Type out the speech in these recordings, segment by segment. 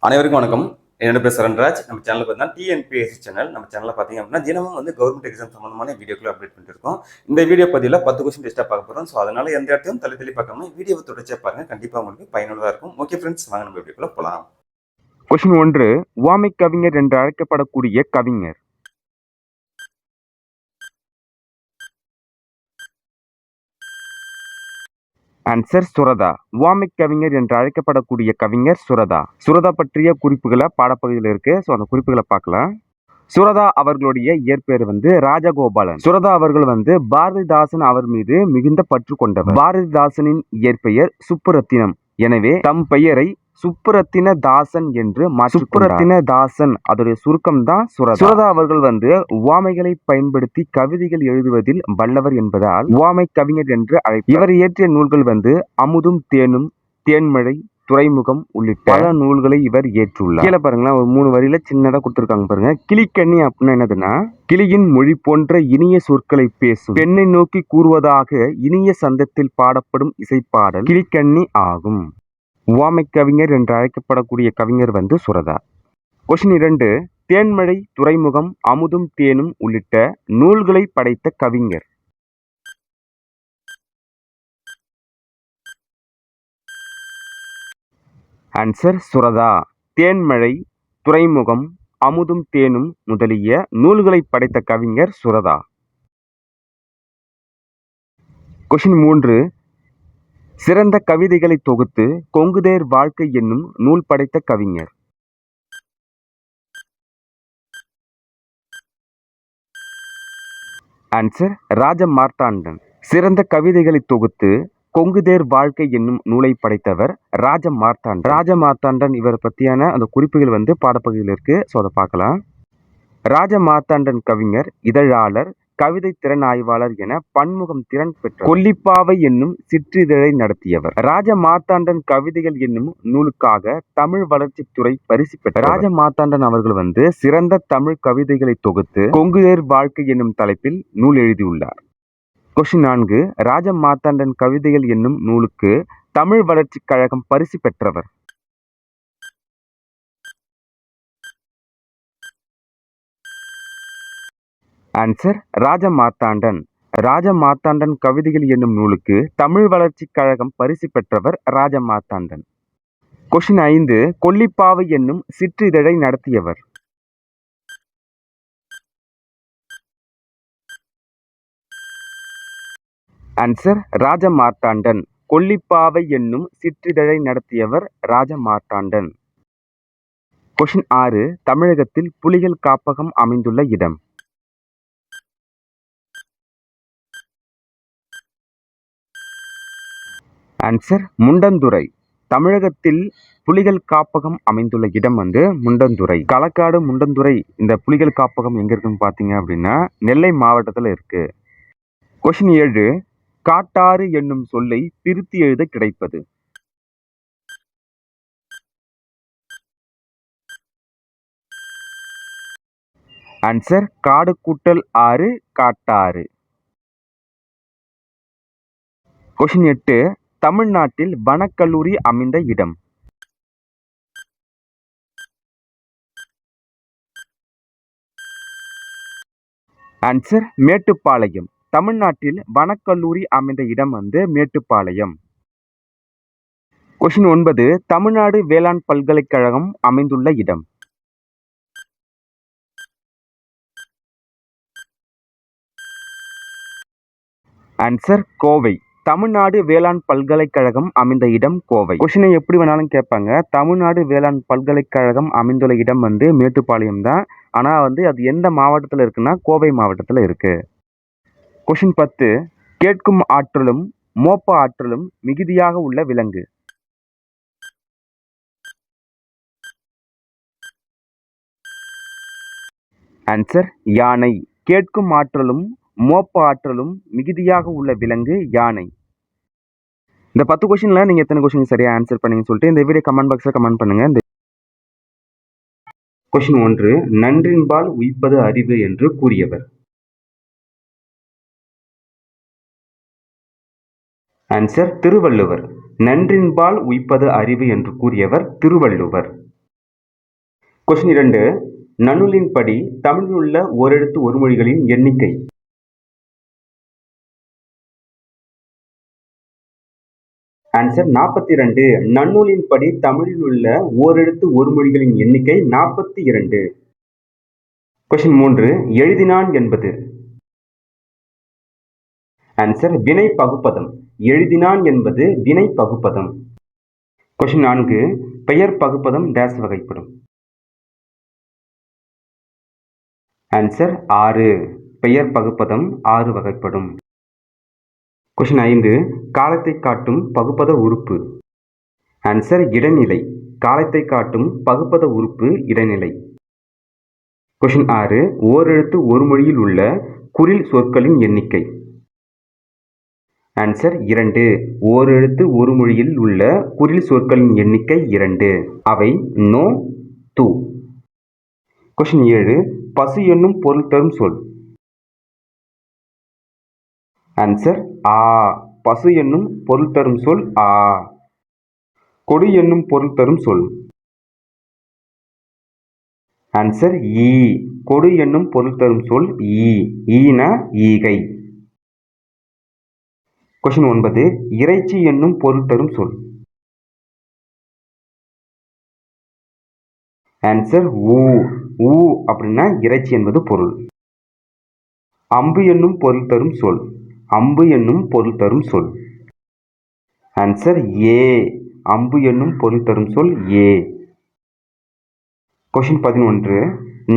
அனைவருக்கும் வணக்கம். என்னோட பேர் சரண்ராஜ். நம்ம சேனல் பார்த்தீங்கன்னா டிஎன்பிஎஸ்சி சேனல். நம்ம சேனலில் பார்த்தீங்க அப்படின்னா தினமும் கவர்மெண்ட் எக்ஸாம் சம்பந்தமான வீடியோக்களை அப்டேட் பண்ணிட்டு இருக்கோம். இந்த வீடியோ பதிவில் 10 கொஸ்டின் டெஸ்ட்டாக பார்க்க போகிறோம். ஸோ அதனால எந்த இடத்தையும் தள்ளி பார்க்காம வீடியோவை தொடர்ச்சியாக பாருங்க. கண்டிப்பாக உங்களுக்கு பயனுள்ளதாக இருக்கும். ஓகே ஃப்ரெண்ட்ஸ், வாங்க நம்ம வீடியோக்குள்ள போகலாம். கொஸ்டின் 1. உவமை கவிஞர் என்று அழைக்கப்படக்கூடிய கவிஞர். ஆன்சர் சுரதா. உவமை கவிஞர் என்று அழைக்கப்படக்கூடிய கவிஞர் சுரதா. சுரதா பற்றிய குறிப்புகளை பாடப்பகுதியில் இருக்கு. ஸோ அந்த குறிப்புகளை பார்க்கலாம். சுரதா அவர்களுடைய இயற்பெயர் ராஜகோபாலன். சுரதா அவர்கள் பாரதிதாசன் அவர் மீது மிகுந்த பற்று கொண்டவர். பாரதிதாசனின் இயற்பெயர் சுப்புரத்தினம். எனவே தம் பெயரை சுப்புரத்தின தாசன் என்று சுப்புரத்தின தாசன் அதோடைய சுருக்கம் தான் சுரதா. சுரதா அவர்கள் உவமைகளை பயன்படுத்தி கவிதைகள் எழுதுவதில் வல்லவர் என்பதால் உவமை கவிஞர் என்று அழைப்பார். இவர் இயற்றிய நூல்கள் அமுதும் தேனும், தேன்மழை, துறைமுகம் உள்ளிட்ட பல நூல்களை இவர் ஏற்றுள்ளார். கீழே பாருங்களேன், ஒரு 3 வரியில சின்னதா கொடுத்திருக்காங்க பாருங்க. கிளிக்கண்ணி அப்படின்னா என்னதுன்னா, கிளியின் மொழி போன்ற இனிய சொற்களை பேசும் பெண்ணை நோக்கி கூறுவதாக இனிய சந்தத்தில் பாடப்படும் இசைப்பாடல் கிளிக்கண்ணி ஆகும். உவமை கவிஞர் என்று அழைக்கப்படக்கூடிய கவிஞர் சுரதா. கொஸ்டின் 2. தேன்மழை, துறைமுகம், அமுதும் தேனும் உள்ளிட்ட நூல்களை படைத்த கவிஞர். ஆன்சர் சுரதா. தேன்மழை, துறைமுகம், அமுதும் தேனும் முதலிய நூல்களை படைத்த கவிஞர் சுரதா. கொஸ்டின் 3. சிறந்த கவிதைகளை தொகுத்து கொங்குதேர் வாழ்க்கை என்னும் நூல் படைத்த கவிஞர். ஆன்சர் ராஜமார்த்தாண்டன். சிறந்த கவிதைகளை தொகுத்து கொங்குதேர் வாழ்க்கை என்னும் நூலை படைத்தவர் ராஜமார்த்தாண்டன். ராஜமார்த்தாண்டன் இவரை பற்றியான அந்த குறிப்புகள் பாடப்பகுதியில் இருக்கு. ஸோ அதை பார்க்கலாம். ராஜமார்த்தாண்டன் கவிஞர், இதழாளர், கவிதை திறன் ஆய்வாளர் என பன்முகம் திறன் பெற்ற கொல்லிப்பாவை என்னும் சிற்றிதழை நடத்தியவர். ராஜமார்த்தாண்டன் கவிதைகள் என்னும் நூலுக்காக தமிழ் வளர்ச்சித்துறை பரிசு பெற்றார். ராஜமார்த்தாண்டன் அவர்கள் சிறந்த தமிழ் கவிதைகளை தொகுத்து கொங்குதேர் வாழ்க்கை என்னும் தலைப்பில் நூல் எழுதியுள்ளார். கொஸ்டின் 4. ராஜமார்த்தாண்டன் கவிதைகள் என்னும் நூலுக்கு தமிழ் வளர்ச்சி கழகம் பரிசு பெற்றவர். ஆன்சர் ராஜமார்த்தாண்டன். ராஜமார்த்தாண்டன் கவிதைகள் என்னும் நூலுக்கு தமிழ் வளர்ச்சி கழகம் பரிசு பெற்றவர் ராஜமார்த்தாண்டன். கொஸ்டின் 5. கொல்லிப்பாவை என்னும் சிற்றிதழை நடத்தியவர். ஆன்சர் ராஜமார்த்தாண்டன். கொல்லிப்பாவை என்னும் சிற்றிதழை நடத்தியவர் ராஜமார்த்தாண்டன். கொஸ்டின் 6. தமிழகத்தில் புலிகள் காப்பகம் அமைந்துள்ள இடம். ஆன்சர் முண்டந்துறை. தமிழகத்தில் புலிகள் காப்பகம் அமைந்துள்ள இடம் முண்டந்துறை. களக்காடு, முண்டந்துறை இந்த புலிகள் காப்பகம் எங்க இருக்குன்னு பாத்தீங்க அப்படின்னா நெல்லை மாவட்டத்தில் இருக்கு. கொஸ்டின் 7. காட்டாறு என்னும் சொல்லை பிரித்து எழுத கிடைப்பது. ஆன்சர் காடு கூட்டல் ஆறு, காட்டாறு. கொஸ்டின் 8. தமிழ்நாட்டில் வனக்கல்லூரி அமைந்த இடம். ஆன்சர் மேட்டுப்பாளையம். தமிழ்நாட்டில் வனக்கல்லூரி அமைந்த இடம் மேட்டுப்பாளையம். கொஸ்டின் 9. தமிழ்நாடு வேளாண் பல்கலைக்கழகம் அமைந்துள்ள இடம். ஆன்சர் கோவை. தமிழ்நாடு வேளாண் பல்கலைக்கழகம் அமைந்த இடம் கோவை. கொஸ்டினை எப்படி வேணாலும் கேட்பாங்க. தமிழ்நாடு வேளாண் பல்கலைக்கழகம் அமைந்துள்ள இடம் மேட்டுப்பாளையம் தான். ஆனா அது எந்த மாவட்டத்தில் இருக்குன்னா கோவை மாவட்டத்தில் இருக்கு. கொஸ்டின் 10. கேட்கும் ஆற்றலும் மோப்ப ஆற்றலும் மிகுதியாக உள்ள விலங்கு. ஆன்சர் யானை. கேட்கும் ஆற்றலும் மோப்ப ஆற்றலும் மிகுதியாக உள்ள விலங்கு யானை. இந்த 10 கொஸ்டின்ல நீங்க எத்தனை கொஸ்டின் சரியா ஆன்சர் பண்ணீங்கன்னு சொல்லிட்டு இந்த வீடியோ கமெண்ட் பாக்ஸ்ல கமெண்ட் பண்ணுங்க. கொஸ்டின் 1. நன்றின்பால் உய்ப்பது அறிவு என்று கூறியவர். ஆன்சர் திருவள்ளுவர். நன்றின்பால் உய்ப்பது அறிவு என்று கூறியவர் திருவள்ளுவர். கொஸ்டின் 2. நன்னூலின்படி தமிழில் உள்ள ஓரெழுத்து ஒருமொழிகளின் எண்ணிக்கை. ஆன்சர் 42. நன்னூலின்படி தமிழில் உள்ள ஓரெழுத்து ஒருமொழிகளின் எண்ணிக்கை 42. கொஸ்டின் 3. எழுதினான் என்பது. ஆன்சர் வினை பகுப்பதம். எழுதினான் என்பது வினை பகுப்பதம். கொஸ்டின் 4. பெயர் பகுப்பதம் டேஸ் வகைப்படும். ஆன்சர் 6. பெயர் பகுப்பதம் 6 வகைப்படும். கொஸ்டின் 5. காலத்தை காட்டும் பகுப்பத உறுப்பு. ஆன்சர் இடைநிலை. காலத்தை காட்டும் பகுப்பத உறுப்பு இடைநிலை. கொஸ்டின் 6. ஓரெழுத்து ஒரு மொழியில் உள்ள குறில் சொற்களின் எண்ணிக்கை. ஆன்சர் 2. ஓரெழுத்து ஒரு மொழியில் உள்ள குறில் சொற்களின் எண்ணிக்கை 2. அவை நோ, து. கொஸ்டின் 7. பசு என்னும் பொருள் தரும் சொல். ஆன்சர் ஆ. பசு என்னும் பொருள் தரும் சொல் ஆ. கொடி என்னும் பொருள் தரும் சொல். ஆன்சர் ஈ. கொடு என்னும் பொருள் தரும் சொல் ஈ. ஈன ஈகை. கொஸ்டின் 9. இறைச்சி என்னும் பொருள் தரும் சொல். ஆன்சர் ஊ. ஊ அப்படின்னா இறைச்சி என்பது பொருள். அம்பு என்னும் பொருள் தரும் சொல். அம்பு என்னும் பொருள் தரும் சொல். Answer A. அம்பு என்னும் பொருள் தரும் சொல் ஏ. கொஸ்டின் 11.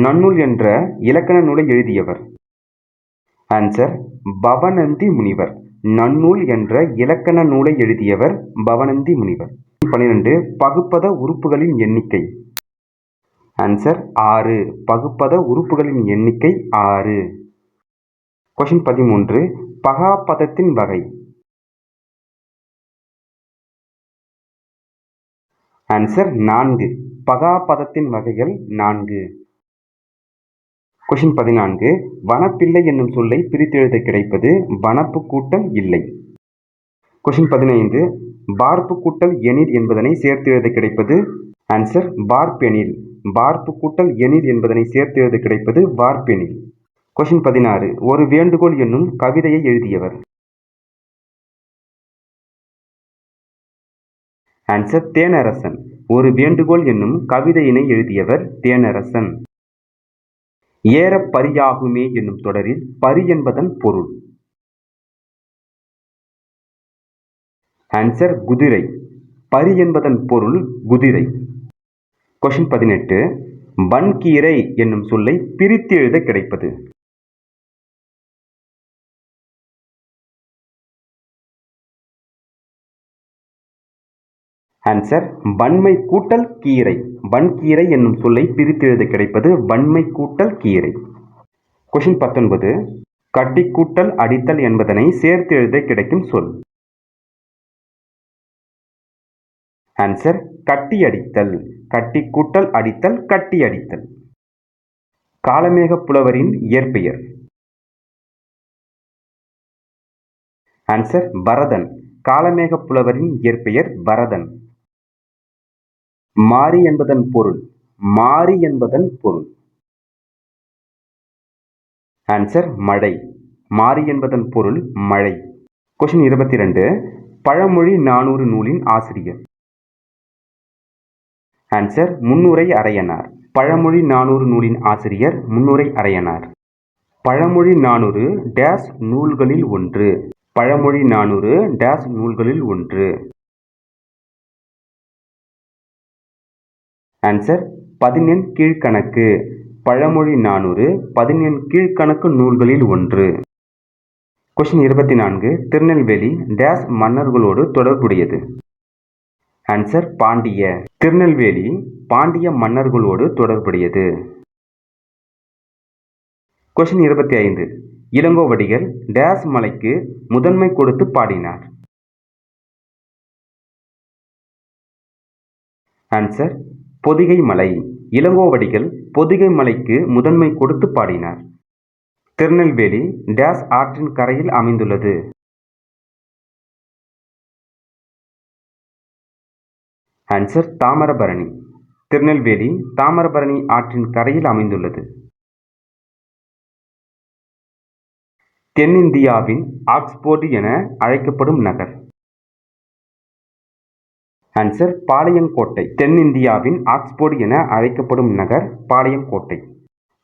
நன்னூல் என்ற இலக்கண நூலை எழுதியவர். ஆன்சர் பவணந்தி முனிவர். நன்னூல் என்ற இலக்கண நூலை எழுதியவர் பவணந்தி முனிவர். 12. பகுப்பத உறுப்புகளின் எண்ணிக்கை. ஆன்சர் 6. பகுப்பத உறுப்புகளின் எண்ணிக்கை 6. கொஸ்டின் 13. பகாப்பதத்தின் வகை. ஆன்சர் 4. பகாப்பதத்தின் வகைகள் 4. கொஸ்டின் 14. வனப்பிள்ளை என்னும் சொல்லை பிரித்தெழுத கிடைப்பது வனப்பு கூட்டல் இல்லை. கொஸ்டின் 15. பார்ப்பு கூட்டல் எனில் என்பதனை சேர்த்து எழுத கிடைப்பது. ஆன்சர் பார்ப்பெனில். பார்ப்பு கூட்டல் எனில் என்பதனை சேர்த்து எழுத கிடைப்பது வார்ப்பெனில். கொஸ்டின் 16. ஒரு வேண்டுகோள் என்னும் கவிதையை எழுதியவர். ஆன்சர் தேனரசன். ஒரு வேண்டுகோள் என்னும் கவிதையினை எழுதியவர் தேனரசன். ஏற பரியாகுமே என்னும் தொடரில் பரி என்பதன் பொருள். ஆன்சர் குதிரை. பரி என்பதன் பொருள் குதிரை. கொஸ்டின் 18. வன்கீரை என்னும் சொல்லை பிரித்து எழுத கிடைப்பது. ஆன்சர் வன்மை கூட்டல் கீரை. வன்கீரை என்னும் சொல்லை பிரித்து எழுத கிடைப்பது வன்மை கூட்டல் கீரை. கொஸ்டின் 19. கட்டி கூட்டல் அடித்தல் என்பதனை சேர்த்து எழுத கிடைக்கும் சொல். ஆன்சர் கட்டி அடித்தல். கட்டி கூட்டல் அடித்தல் கட்டி அடித்தல். காளமேக புலவரின் இயற்பெயர். ஆன்சர் பரதன். காளமேக புலவரின் இயற்பெயர் பரதன். மாரி என்பதன் பொருள். மாரி என்பதன் பொருள். ஆன்சர் மழை. மாரி என்பதன் பொருள் மழை. கொஸ்டின் 22. பழமொழி 400 நூலின் ஆசிரியர். ஆன்சர் முன்னுரை அரையனார். பழமொழி 400 நூலின் ஆசிரியர் முன்னுரை அரையனார். பழமொழி 400 டேஸ் நூல்களில் ஒன்று. பழமொழி 400 டேஸ் நூல்களில் ஒன்று. ஆன்சர் 18 கீழ்கணக்கு. பழமொழி 400 18 கீழ்கணக்கு நூல்களில் ஒன்று. கொஸ்டின் 24. திருநெல்வேலி டேஸ் மன்னர்களோடு தொடர்புடையது. ஆன்சர் பாண்டிய. திருநெல்வேலி பாண்டிய மன்னர்களோடு தொடர்புடையது. கொஸ்டின் 25. இளங்கோவடிகள் டேஸ் மலைக்கு முதன்மை கொடுத்து பாடினார். ஆன்சர் பொதிகை மலை. இளங்கோவடிகள் பொதிகை மலைக்கு முதன்மை கொடுத்து பாடினார். திருநெல்வேலி டேஸ் ஆற்றின் கரையில் அமைந்துள்ளது. ஆன்சர் தாமிரபரணி. திருநெல்வேலி தாமிரபரணி ஆற்றின் கரையில் அமைந்துள்ளது. தென்னிந்தியாவின் ஆக்ஸ்போர்டு என அழைக்கப்படும் நகர். ஆன்சர் பாளையங்கோட்டை. தென்னிந்தியாவின் ஆக்ஸ்போர்டு என அழைக்கப்படும் நகர் பாளையங்கோட்டை.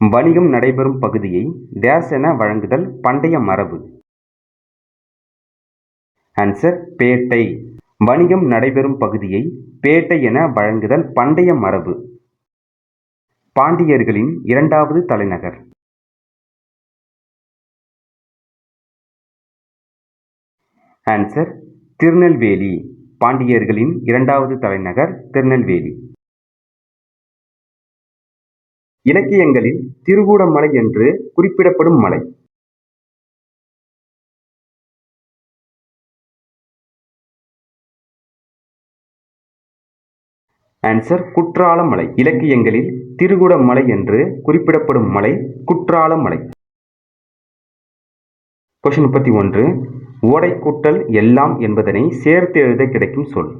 வணிகம் நடைபெறும் பகுதியை டேஸ் என வழங்குதல் பண்டைய மரபு. ஆன்சர் பேட்டை. வணிகம் நடைபெறும் பகுதியை பேட்டை என வழங்குதல் பண்டைய மரபு. பாண்டியர்களின் இரண்டாவது தலைநகர். ஆன்சர் திருநெல்வேலி. பாண்டியர்களின் இரண்டாவது தலைநகர் திருநெல்வேலி. இலக்கியங்களில் திருகூடமலை என்று குறிப்பிடப்படும் மலை. ஆன்சர் குற்றாலமலை. இலக்கியங்களில் திருகுடமலை என்று குறிப்பிடப்படும் மலை குற்றாலமலை. கொஸ்டின் 31. ஓடை கூட்டல் எல்லாம் என்பதனை சேர்த்து எழுத கிடைக்கும் சொல்.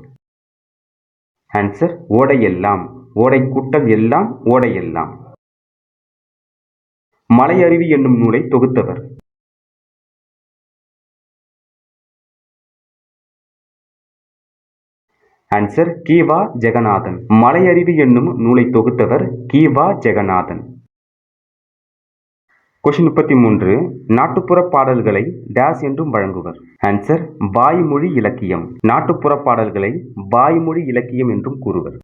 ஆன்சர் ஓடையெல்லாம். ஓடை கூட்டல் எல்லாம் ஓடையெல்லாம். மலையருவி என்னும் நூலை தொகுத்தவர். ஆன்சர் கி.வா. ஜெகநாதன். மலையருவி என்னும் நூலை தொகுத்தவர் கி.வா. ஜெகநாதன். கொஸ்டின் 33. நாட்டுப்புற பாடல்களை டேஸ் என்றும் வழங்குவர். ஆன்சர் வாய்மொழி இலக்கியம். நாட்டுப்புற பாடல்களை வாய்மொழி இலக்கியம் என்றும் கூறுவர்.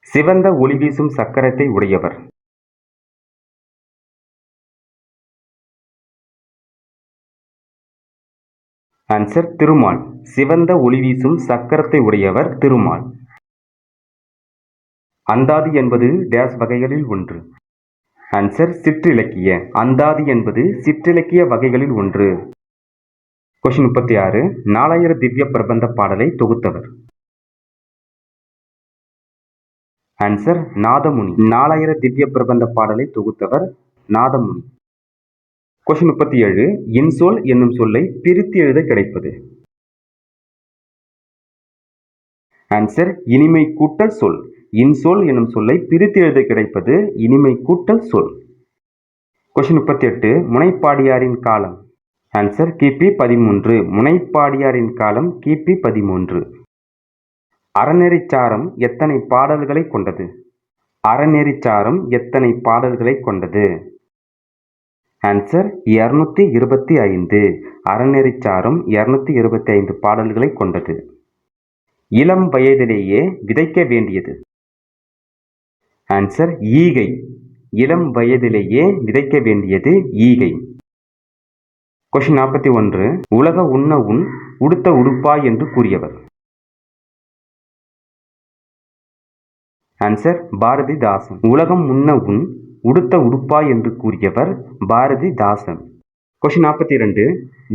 சிவந்த ஒளி வீசும் சக்கரத்தை உடையவர். ஆன்சர் திருமால். சிவந்த ஒளி வீசும் சக்கரத்தை உடையவர் திருமால். அந்தாதி என்பது டேஸ் வகைகளில் ஒன்று. ஆன்சர் சிற்றிலக்கிய. அந்தாதி என்பது சிற்றிலக்கிய வகைகளில் ஒன்று. கொஸ்டின் 36. நாலாயிர திவ்ய பிரபந்த பாடலை தொகுத்தவர். ஆன்சர் நாதமுனி. நாலாயிர திவ்ய பிரபந்த பாடலை தொகுத்தவர் நாதமுனி. கொஸ்டின் 37. இன்சொல் என்னும் சொல்லை பிரித்து எழுத கிடைப்பது. ஆன்சர் இனிமை கூட்டல் சொல். இன்சொல் என்னும் சொல்லை பிரித்து எழுத கிடைப்பது இனிமை கூட்டல் சொல். கொஸ்டின் 38. முனைப்பாடியாரின் காலம். ஆன்சர் கிபி 13. முனைப்பாடியாரின் காலம் கிபி 13. அறநெறிச்சாரம் எத்தனை பாடல்களை கொண்டது. அறநெறிச்சாரம் எத்தனை பாடல்களை கொண்டது. ஆன்சர் 225. அறநெறிச்சாரம் 225 பாடல்களை கொண்டது. இளம் வயதிலேயே விதைக்க வேண்டியது. ஆன்சர் ஈகை. இளம் வயதிலேயே விதைக்க வேண்டியது ஈகை. கொஸ்டின் 41. உலக உண்ண உன் உடுத்த உடுப்பாய் என்று கூறியவர். ஆன்சர் பாரதிதாசன். உலகம் உண்ண உன் உடுத்த உடுப்பாய் என்று கூறியவர் பாரதிதாசன். கொஸ்டின் 42.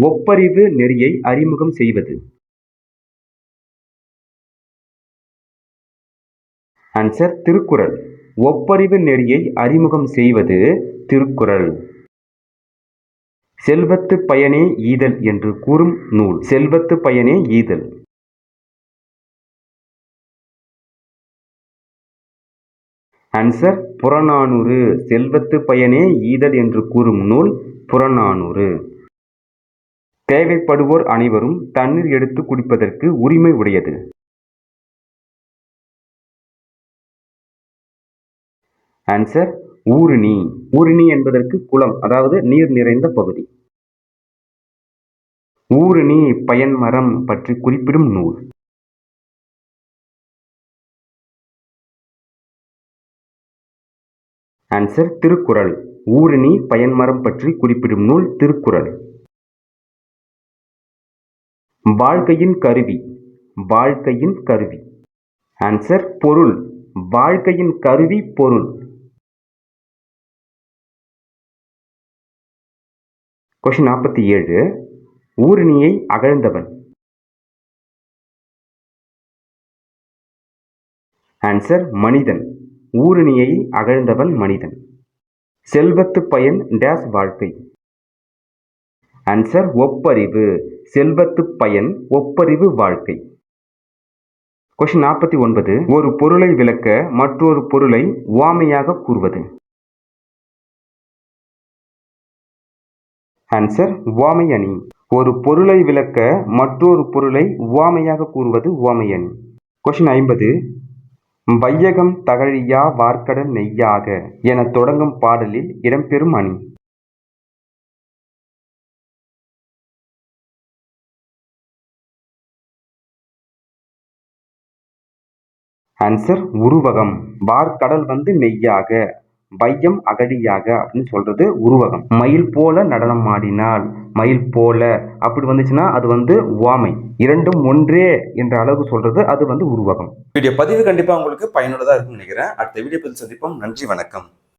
ஒப்பறிவு நெறியை அறிமுகம் செய்வது. ஆன்சர் திருக்குறள். ஒப்பறிவு நெறியை அறிமுகம் செய்வது திருக்குறள். செல்வத்து பயனே ஈதல் என்று கூறும் நூல். செல்வத்து பயனே ஈதல். ஆன்சர் புறநானூறு. செல்வத்து பயனே ஈதல் என்று கூறும் நூல் புறநானூறு. தேவைப்படுவோர் அனைவரும் தண்ணீர் எடுத்து குடிப்பதற்கு உரிமை உடையது. ஆன்சர் ஊருணி. ஊருணி என்பதற்கு குளம், அதாவது நீர் நிறைந்த பகுதி. ஊருணி பயன்மரம் பற்றி குறிப்பிடும் நூல். ஆன்சர் திருக்குறள். ஊருணி பயன்மரம் பற்றி குறிப்பிடும் நூல் திருக்குறள். வாழ்க்கையின் கருவி. வாழ்க்கையின் கருவி. ஆன்சர் பொருள். வாழ்க்கையின் கருவி பொருள். கொஸ்டின் 47. ஊருணியை அகழ்ந்தவன். ஆன்சர் மனிதன். ஊருணியை அகழ்ந்தவன் மனிதன். செல்வத்து பயன் டேஸ் வாழ்க்கை. ஆன்சர் ஒப்பறிவு. செல்வத்து பயன் ஒப்பறிவு வாழ்க்கை. கொஸ்டின் 49. ஒரு பொருளை விளக்க மற்றொரு பொருளை உவமையாக கூறுவது. ஆன்சர் உவமை அணி. ஒரு பொருளை விளக்க மற்றொரு பொருளை உவமையாக கூறுவது உவமை அணி. கொஸ்டின் 50. வையகம் தகழியா வார்க்கடல் நெய்யாக என தொடங்கும் பாடலில் இடம்பெறும் அணி. ஆன்சர் உருவகம். வார்க்கடல் நெய்யாக, வையம் அகழியாக அப்படின்னு சொல்றது உருவகம். மயில் போல நடனம் ஆடினால், மயில் போல அப்படி வந்துச்சுன்னா அது உவமை. இரண்டும் ஒன்றே என்ற அளவு சொல்றது அது உருவகம். வீடியோ பதிவு கண்டிப்பா உங்களுக்கு பயனுள்ளதா இருக்கும்னு நினைக்கிறேன். அடுத்த வீடியோ பதிவு சந்திப்போம். நன்றி, வணக்கம்.